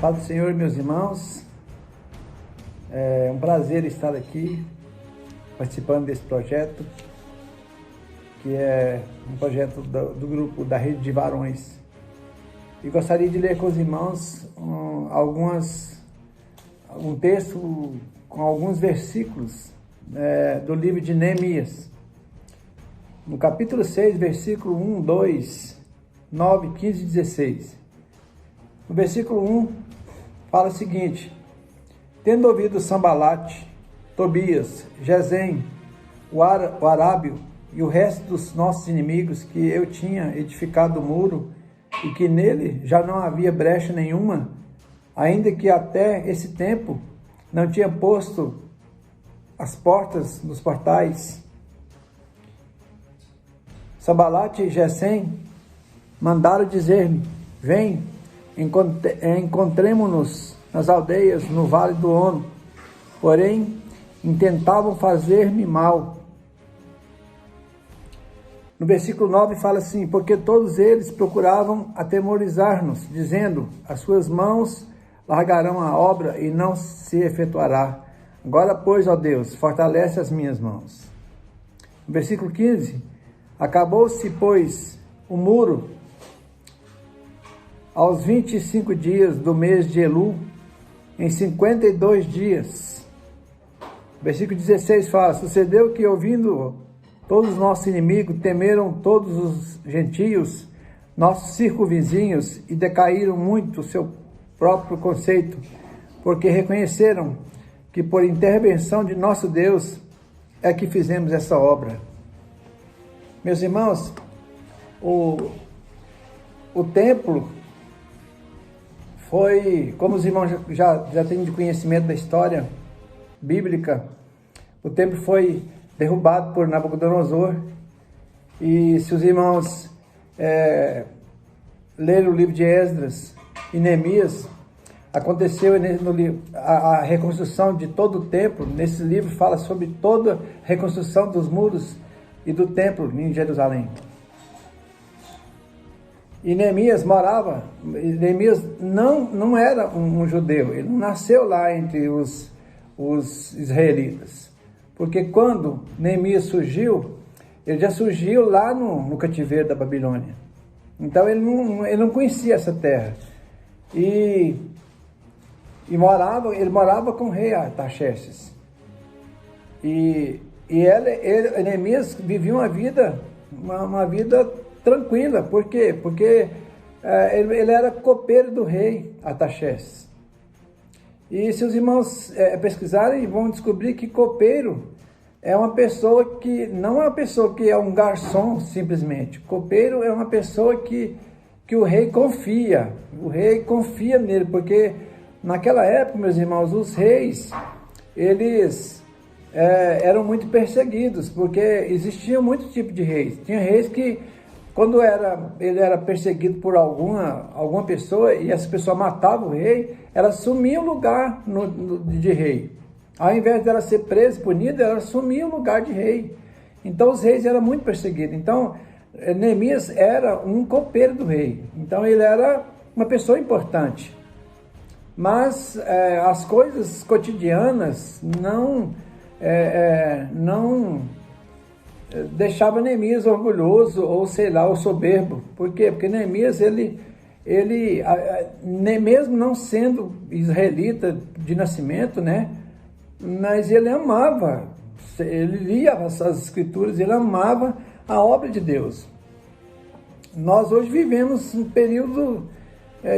Paz do Senhor, meus irmãos, é um prazer estar aqui participando desse projeto, que é um projeto do grupo da Rede de Varões. E gostaria de ler com os irmãos um texto com alguns versículos do livro de Neemias. No capítulo 6, versículo 1, 2, 9, 15 e 16. No versículo 1, fala o seguinte: tendo ouvido Sambalate, Tobias, Gesem, o Arábio e o resto dos nossos inimigos que eu tinha edificado o muro e que nele já não havia brecha nenhuma, ainda que até esse tempo não tinha posto as portas dos portais, Sambalate e Gesem mandaram dizer-me: vem, encontremo-nos nas aldeias no Vale do Ono. Porém, intentavam fazer-me mal. No versículo 9 fala assim: porque todos eles procuravam atemorizar-nos, dizendo: as suas mãos largarão a obra e não se efetuará. Agora, pois, ó Deus, fortalece as minhas mãos. No versículo 15: acabou-se, pois, o muro aos 25 dias do mês de Elul, em 52 dias. Versículo 16 fala: sucedeu que, ouvindo todos os nossos inimigos, temeram todos os gentios, nossos circunvizinhos, e decaíram muito o seu próprio conceito, porque reconheceram que por intervenção de nosso Deus é que fizemos essa obra. Meus irmãos, o templo foi, como os irmãos já têm de conhecimento da história bíblica, o templo foi derrubado por Nabucodonosor. E se os irmãos lerem o livro de Esdras e Neemias, aconteceu a reconstrução de todo o templo. Nesse livro fala sobre toda a reconstrução dos muros e do templo em Jerusalém. E Neemias não era um judeu, ele não nasceu lá entre os israelitas. Porque quando Neemias surgiu, ele já surgiu lá no cativeiro da Babilônia. Então ele não conhecia essa terra. E ele morava com o rei Artaxerxes. E Neemias vivia uma vida tranquila. Por quê? Porque ele era copeiro do rei Artaxerxes. E se os irmãos pesquisarem, vão descobrir que copeiro é uma pessoa que não é uma pessoa que é um garçom simplesmente. Copeiro é uma pessoa que o rei confia. O rei confia nele, porque naquela época, meus irmãos, os reis, eles eram muito perseguidos, porque existia muito tipo de reis. Tinha reis que, quando ele era perseguido por alguma pessoa e essa pessoa matava o rei, ela assumia o lugar de rei. Ao invés dela ser presa e punida, ela assumia o lugar de rei. Então os reis eram muito perseguidos. Então Neemias era um copeiro do rei. Então ele era uma pessoa importante. Mas as coisas cotidianas não deixava Neemias orgulhoso ou sei lá, ou soberbo. Por quê? Porque Neemias, mesmo não sendo israelita de nascimento, né? Mas ele lia as escrituras, ele amava a obra de Deus. Nós hoje vivemos um período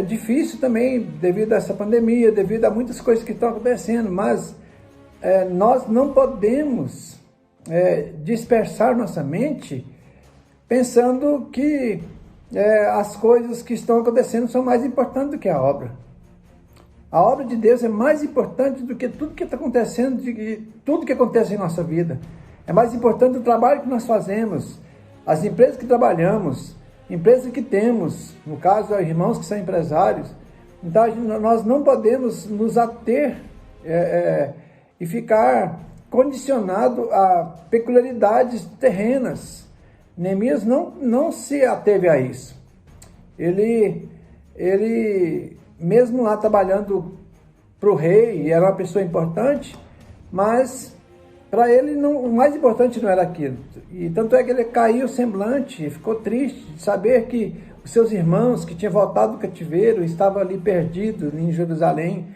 difícil também, devido a essa pandemia, devido a muitas coisas que estão acontecendo, mas nós não podemos dispersar nossa mente pensando que as coisas que estão acontecendo são mais importantes do que a obra. A obra de Deus é mais importante do que tudo que está acontecendo, tudo que acontece em nossa vida. É mais importante o trabalho que nós fazemos, as empresas que trabalhamos, empresas que temos, no caso, irmãos que são empresários. Então, nós não podemos nos ater e ficar condicionado a peculiaridades terrenas. Neemias não se ateve a isso. Ele mesmo lá trabalhando para o rei, era uma pessoa importante, mas para ele o mais importante não era aquilo. E tanto é que ele caiu semblante, ficou triste de saber que os seus irmãos que tinham voltado do cativeiro estavam ali perdidos em Jerusalém,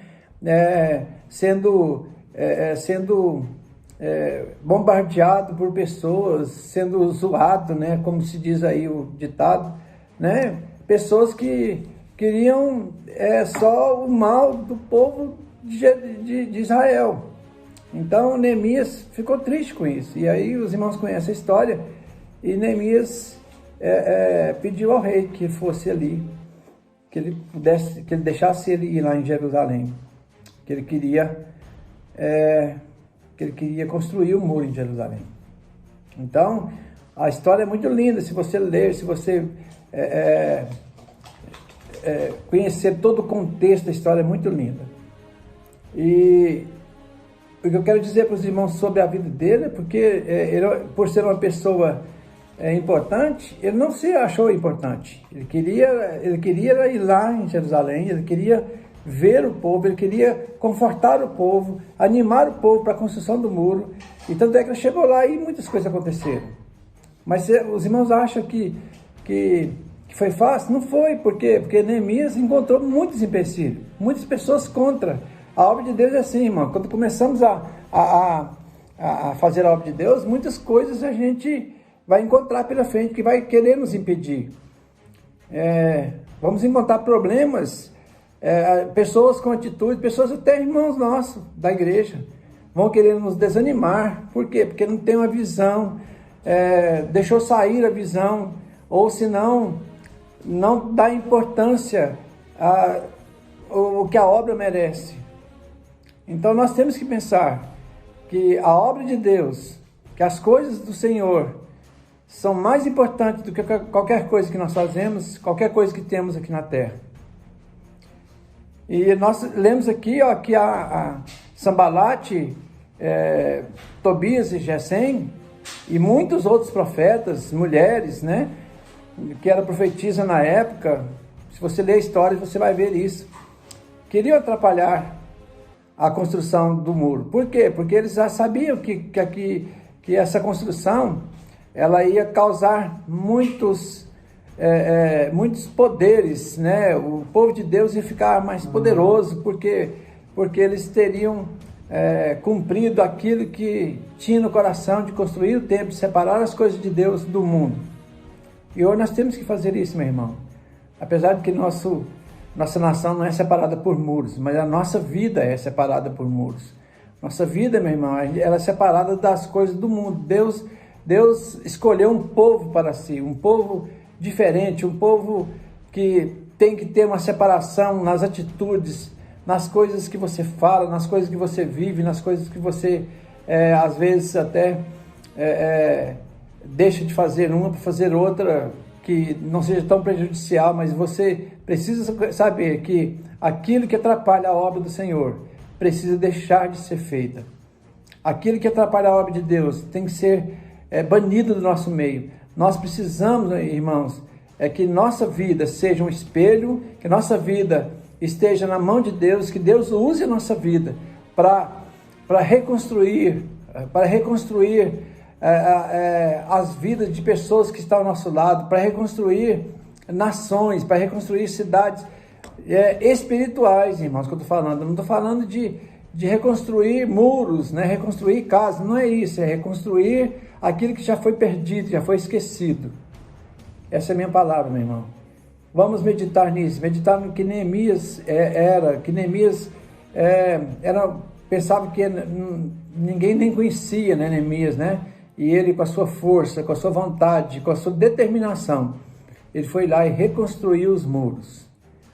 sendo bombardeado por pessoas, sendo zoado, né, como se diz aí o ditado, né, pessoas que queriam só o mal do povo de Israel. Então Neemias ficou triste com isso, e aí os irmãos conhecem a história, e Neemias pediu ao rei que fosse ali, que ele deixasse ele ir lá em Jerusalém, que ele queria construir o muro em Jerusalém. Então, a história é muito linda, se você ler, se você conhecer todo o contexto da história, é muito linda. E o que eu quero dizer para os irmãos sobre a vida dele, porque ele, por ser uma pessoa importante, ele não se achou importante. Ele queria ir lá em Jerusalém, ele queria ver o povo, ele queria confortar o povo, animar o povo para a construção do muro. E tanto é que ele chegou lá e muitas coisas aconteceram. Mas os irmãos acham que foi fácil? Não foi, por quê? Porque Neemias encontrou muitos empecilhos, muitas pessoas contra. A obra de Deus é assim, irmão. Quando começamos a fazer a obra de Deus, muitas coisas a gente vai encontrar pela frente que vai querer nos impedir. Vamos encontrar problemas, pessoas com atitude, pessoas até irmãos nossos da igreja, vão querer nos desanimar. Por quê? Porque não tem uma visão, deixou sair a visão, ou senão não dá importância ao que a obra merece. Então nós temos que pensar que a obra de Deus, que as coisas do Senhor são mais importantes do que qualquer coisa que nós fazemos, qualquer coisa que temos aqui na terra. E nós lemos aqui que a Sambalate, Tobias e Gesem e muitos outros profetas, mulheres, né, que era profetisa na época, se você ler a história você vai ver isso, queriam atrapalhar a construção do muro. Por quê? Porque eles já sabiam que essa construção ela ia causar muitos poderes, né? O povo de Deus ia ficar mais poderoso, porque eles teriam cumprido aquilo que tinha no coração de construir o templo, separar as coisas de Deus do mundo. E hoje nós temos que fazer isso, meu irmão. Apesar de que nossa nação não é separada por muros, mas a nossa vida é separada por muros. Nossa vida, meu irmão, ela é separada das coisas do mundo. Deus escolheu um povo para si, um povo diferente, um povo que tem que ter uma separação nas atitudes, nas coisas que você fala, nas coisas que você vive, nas coisas que você, às vezes, até deixa de fazer uma para fazer outra, que não seja tão prejudicial, mas você precisa saber que aquilo que atrapalha a obra do Senhor precisa deixar de ser feita. Aquilo que atrapalha a obra de Deus tem que ser banido do nosso meio. Nós precisamos, irmãos, que nossa vida seja um espelho, que nossa vida esteja na mão de Deus, que Deus use a nossa vida para reconstruir as vidas de pessoas que estão ao nosso lado, para reconstruir nações, para reconstruir cidades espirituais, irmãos, que eu estou falando. Eu não estou falando de reconstruir muros, né? Reconstruir casas, não é isso, é reconstruir aquilo que já foi perdido, já foi esquecido. Essa é a minha palavra, meu irmão. Vamos meditar nisso, meditar no que Neemias pensava que ninguém nem conhecia, né, Neemias, né? E ele, com a sua força, com a sua vontade, com a sua determinação, ele foi lá e reconstruiu os muros.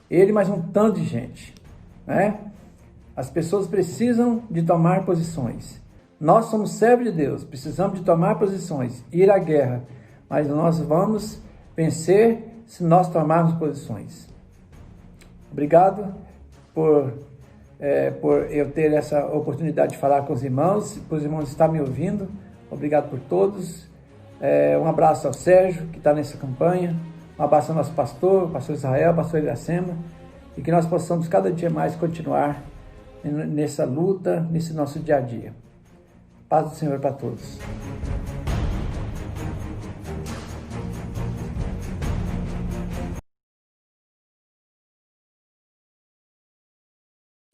Ele mais um tanto de gente, né? As pessoas precisam de tomar posições. Nós somos servos de Deus, precisamos de tomar posições, ir à guerra, mas nós vamos vencer se nós tomarmos posições. Obrigado por eu ter essa oportunidade de falar com os irmãos, por os irmãos estarem me ouvindo. Obrigado por todos. Um abraço ao Sérgio, que está nessa campanha. Um abraço ao nosso pastor Israel, pastor Iracema. e que nós possamos cada dia mais continuar nessa luta, nesse nosso dia a dia. Paz do Senhor para todos.